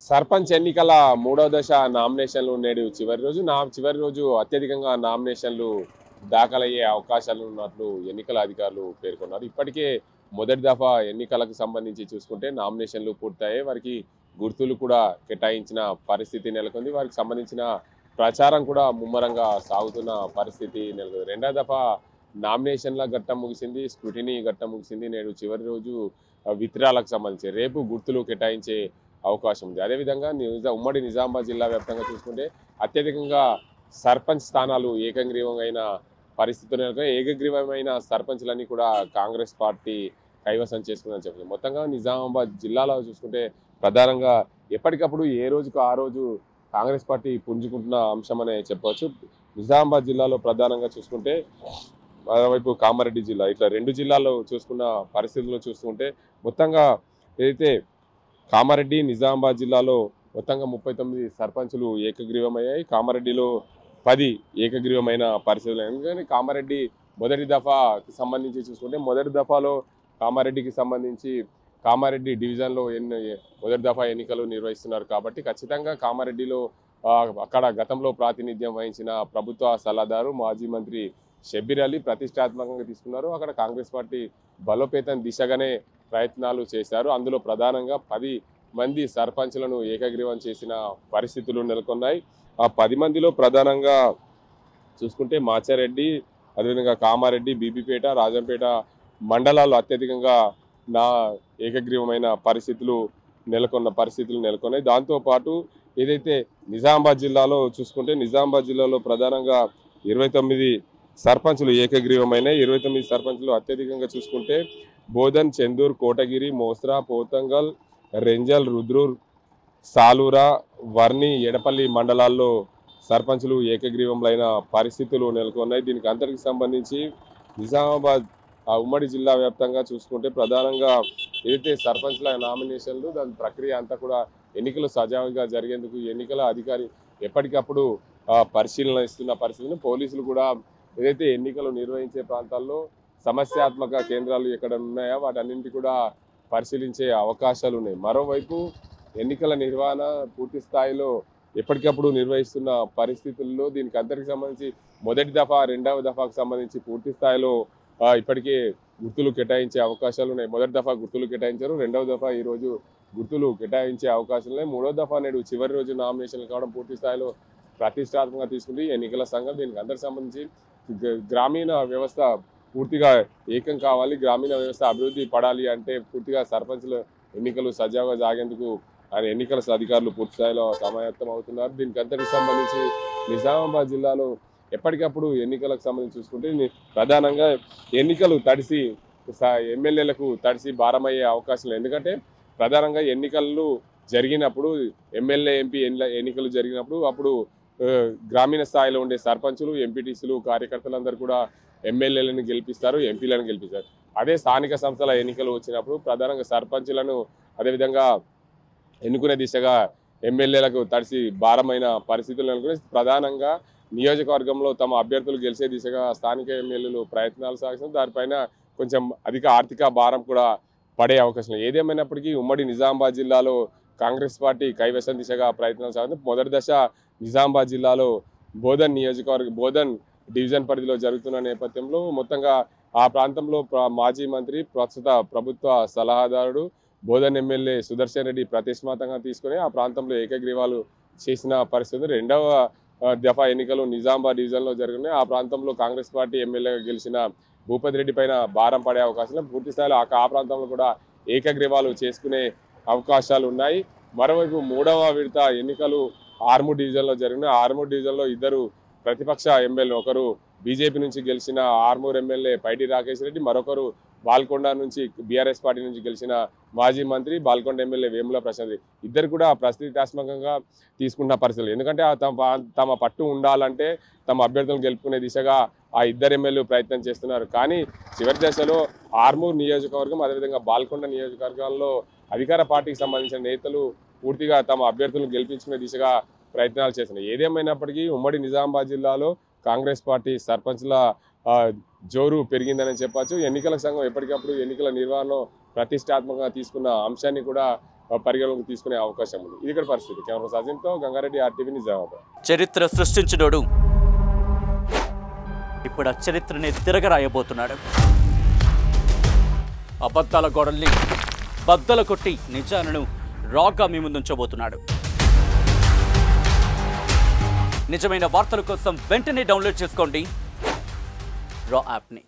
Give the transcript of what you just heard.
సర్పంచ్ ఎన్నికల మూడవ దశ నామినేషన్లు నేడు చివరి రోజు అత్యధికంగా నామినేషన్లు దాఖలయ్యే అవకాశాలు ఉన్నట్లు ఎన్నికల అధికారులు పేర్కొన్నారు. ఇప్పటికే మొదటి దఫా ఎన్నికలకు సంబంధించి చూసుకుంటే నామినేషన్లు పూర్తయ్యాయి. వారికి గుర్తులు కూడా కేటాయించిన పరిస్థితి నెలకొంది. వారికి సంబంధించిన ప్రచారం కూడా ముమ్మరంగా సాగుతున్న పరిస్థితి నెలకొంది. రెండవ దఫా నామినేషన్ల ఘట్టం ముగిసింది, స్క్రూటినీ ఘట్టం ముగిసింది. నేడు చివరి రోజు విత్డ్రాలకు సంబంధించి రేపు గుర్తులు కేటాయించే అవకాశం ఉంది. అదేవిధంగా ఉమ్మడి నిజామాబాద్ జిల్లా వ్యాప్తంగా చూసుకుంటే అత్యధికంగా సర్పంచ్ స్థానాలు ఏకగ్రీవమైన పరిస్థితులు నెలకొని ఏకగ్రీవమైన సర్పంచ్లన్నీ కూడా కాంగ్రెస్ పార్టీ కైవసం చేసుకుందని చెప్తుంది. మొత్తంగా నిజామాబాద్ జిల్లాలో చూసుకుంటే ప్రధానంగా ఎప్పటికప్పుడు ఏ రోజుకు ఆ రోజు కాంగ్రెస్ పార్టీ పుంజుకుంటున్న అంశం అనే చెప్పవచ్చు. నిజామాబాద్ జిల్లాలో ప్రధానంగా చూసుకుంటే మరోవైపు కామారెడ్డి జిల్లా, ఇట్లా రెండు జిల్లాల్లో చూసుకున్న పరిస్థితుల్లో చూసుకుంటే మొత్తంగా ఏదైతే కామారెడ్డి నిజామాబాద్ జిల్లాలో మొత్తంగా 39 సర్పంచులు ఏకగ్రీవమయ్యాయి. కామారెడ్డిలో 10 ఏకగ్రీవమైన పరిస్థితులు. ఎందుకంటే కామారెడ్డి మొదటి దఫాకి సంబంధించి చూసుకుంటే మొదటి దఫాలో కామారెడ్డికి సంబంధించి కామారెడ్డి డివిజన్లో మొదటి దఫా ఎన్నికలు నిర్వహిస్తున్నారు కాబట్టి ఖచ్చితంగా కామారెడ్డిలో అక్కడ గతంలో ప్రాతినిధ్యం వహించిన ప్రభుత్వ సలహాదారు మాజీ మంత్రి షబ్బీర్ అలీ ప్రతిష్టాత్మకంగా తీసుకున్నారు. అక్కడ కాంగ్రెస్ పార్టీ బలోపేతం దిశగానే ప్రయత్నాలు చేశారు. అందులో ప్రధానంగా 10 మంది సర్పంచ్లను ఏకగ్రీవం చేసిన పరిస్థితులు నెలకొన్నాయి. ఆ 10 మందిలో ప్రధానంగా చూసుకుంటే మాచారెడ్డి, అదేవిధంగా కామారెడ్డి, బీబీపేట, రాజంపేట మండలాలు అత్యధికంగా ఏకగ్రీవమైన పరిస్థితులు నెలకొన్నాయి. దాంతోపాటు ఏదైతే నిజామాబాద్ జిల్లాలో చూసుకుంటే నిజామాబాద్ జిల్లాలో ప్రధానంగా 29 సర్పంచులు ఏకగ్రీవమైన 29 సర్పంచులు అత్యధికంగా చూసుకుంటే బోధన్, చెందూర్, కోటగిరి, మోస్రా, పోతంగల్, రెంజల్, రుద్రూర్, సాలూరా, వర్ని, ఎడపల్లి మండలాల్లో సర్పంచులు ఏకగ్రీవంలైన పరిస్థితులు నెలకొన్నాయి. దీనికి అంతటికి సంబంధించి నిజామాబాద్ ఉమ్మడి జిల్లా వ్యాప్తంగా చూసుకుంటే ప్రధానంగా ఏదైతే సర్పంచ్ల నామినేషన్లు దాని ప్రక్రియ అంతా కూడా ఎన్నికలు సజావుగా జరిగేందుకు ఎన్నికల అధికారి ఎప్పటికప్పుడు పరిశీలన ఇస్తున్న పరిస్థితిని పోలీసులు కూడా ఏదైతే ఎన్నికలు నిర్వహించే ప్రాంతాల్లో సమస్యాత్మక కేంద్రాలు ఎక్కడ ఉన్నాయో వాటన్నింటి కూడా పరిశీలించే అవకాశాలు ఉన్నాయి. మరోవైపు ఎన్నికల నిర్వహణ పూర్తి స్థాయిలో ఎప్పటికప్పుడు నిర్వహిస్తున్న పరిస్థితుల్లో దీనికి అందరికి సంబంధించి మొదటి దఫా రెండవ దఫాకు సంబంధించి పూర్తి స్థాయిలో ఇప్పటికే గుర్తులు కేటాయించే అవకాశాలు ఉన్నాయి. మొదటి దఫా గుర్తులు కేటాయించారు, రెండవ దఫా ఈరోజు గుర్తులు కేటాయించే అవకాశాలు ఉన్నాయి. మూడో దఫా నేడు చివరి రోజు నామినేషన్లు కావడం పూర్తి స్థాయిలో ప్రతిష్టాత్మకంగా తీసుకుంది ఎన్నికల సంఘం. దీనికి అందరికి సంబంధించి గ్రామీణ వ్యవస్థ పూర్తిగా ఏకం కావాలి, గ్రామీణ వ్యవస్థ అభివృద్ధి పడాలి అంటే పూర్తిగా సర్పంచ్ల ఎన్నికలు సజావుగా సాగేందుకు ఆయన ఎన్నికల అధికారులు పూర్తి స్థాయిలో సమాయత్తం అవుతున్నారు. దీనికి అంతటికి సంబంధించి నిజామాబాద్ జిల్లాలో ఎప్పటికప్పుడు ఎన్నికలకు సంబంధించి చూసుకుంటే ప్రధానంగా ఎన్నికలు తడిసి ఎమ్మెల్యేలకు తడిసి భారమయ్యే అవకాశం లేదు. ఎందుకంటే ప్రధానంగా ఎన్నికలు జరిగినప్పుడు ఎమ్మెల్యే ఎంపీ ఎన్నికలు జరిగినప్పుడు అప్పుడు గ్రామీణ స్థాయిలో ఉండే సర్పంచులు, ఎంపీటీసీలు, కార్యకర్తలందరూ కూడా ఎమ్మెల్యేలను గెలిపిస్తారు, ఎంపీలను గెలిపిస్తారు. అదే స్థానిక సంస్థల ఎన్నికలు వచ్చినప్పుడు ప్రధానంగా సర్పంచులను అదేవిధంగా ఎన్నుకునే దిశగా ఎమ్మెల్యేలకు తడిసి భారమైన పరిస్థితులు నెలకొని ప్రధానంగా నియోజకవర్గంలో తమ అభ్యర్థులు గెలిచే దిశగా స్థానిక ఎమ్మెల్యేలు ప్రయత్నాలు సాగిస్తున్నారు. దానిపైన కొంచెం అధిక ఆర్థిక భారం కూడా పడే అవకాశం లేదు. ఏదేమైనప్పటికీ ఉమ్మడి నిజామాబాద్ జిల్లాలో కాంగ్రెస్ పార్టీ కైవసం దిశగా ప్రయత్నాలు సాగుతుంది. మొదటి దశ నిజామాబాద్ జిల్లాలో బోధన్ డివిజన్ పరిధిలో జరుగుతున్న నేపథ్యంలో మొత్తంగా ఆ ప్రాంతంలో మాజీ మంత్రి ప్రస్తుత ప్రభుత్వ సలహాదారుడు బోధన్ ఎమ్మెల్యే సుదర్శన్ రెడ్డి ప్రతిష్టాత్మకంగా తీసుకుని ఆ ప్రాంతంలో ఏకగ్రీవాలు చేసిన పరిస్థితి. రెండవ దఫా ఎన్నికలు నిజామాబాద్ డివిజన్లో జరుగుతున్నాయి. ఆ ప్రాంతంలో కాంగ్రెస్ పార్టీ ఎమ్మెల్యేగా గెలిచిన భూపతి రెడ్డి పైన భారం పడే అవకాశం పూర్తి స్థాయిలో ఆ ప్రాంతంలో కూడా ఏకగ్రీవాలు చేసుకునే అవకాశాలు ఉన్నాయి. మరోవైపు మూడవ విడత ఎన్నికలు ఆర్మూర్ డివిజన్లో జరిగిన ఆర్మూర్ డివిజన్లో ఇద్దరు ప్రతిపక్ష ఎమ్మెల్యే, ఒకరు బీజేపీ నుంచి గెలిచిన ఆర్మూర్ ఎమ్మెల్యే పైడి రాకేష్ రెడ్డి, మరొకరు బాల్కొండ నుంచి బీఆర్ఎస్ పార్టీ నుంచి గెలిచిన మాజీ మంత్రి బాల్కొండ ఎమ్మెల్యే వేముల ప్రశాంత్ ఇద్దరు కూడా ప్రతిష్టాత్మకంగా తీసుకున్న పరిస్థితులు. ఎందుకంటే తమ పట్టు ఉండాలంటే తమ అభ్యర్థులను గెలుపుకునే దిశగా ఆ ఇద్దరు ఎమ్మెల్యేలు ప్రయత్నం చేస్తున్నారు. కానీ చివరి దశలో ఆర్మూర్ నియోజకవర్గం అదేవిధంగా బాల్కొండ నియోజకవర్గాల్లో అధికార పార్టీకి సంబంధించిన నేతలు పూర్తిగా తమ అభ్యర్థులను గెలిపించుకునే దిశగా ప్రయత్నాలు చేస్తున్నాయి. ఏదేమైనప్పటికీ ఉమ్మడి నిజామాబాద్ జిల్లాలో కాంగ్రెస్ పార్టీ సర్పంచ్ల జోరు పెరిగిందని చెప్పొచ్చు. ఎన్నికల సంఘం ఎప్పటికప్పుడు ఎన్నికల నిర్వహణలో ప్రతిష్టాత్మకంగా తీసుకున్న అంశాన్ని కూడా పరిగణలోకి తీసుకునే అవకాశం ఉంది. ఇది ఇక్కడ పరిస్థితి. కెమెరా సజిన్తో గంగారెడ్డి, RTV, నిజామాబాద్. చరిత్ర సృష్టించినోడు ఇప్పుడు ఆ చరిత్రని తిరగరాయబోతున్నాడు. అబద్ధాల గోడల్ని బద్దలు కొట్టి నిజాలను రాగా మీ ముందుంచబోతున్నాడు. నిజమైన వార్తల కోసం వెంటనే డౌన్లోడ్ చేసుకోండి రా యాప్ని.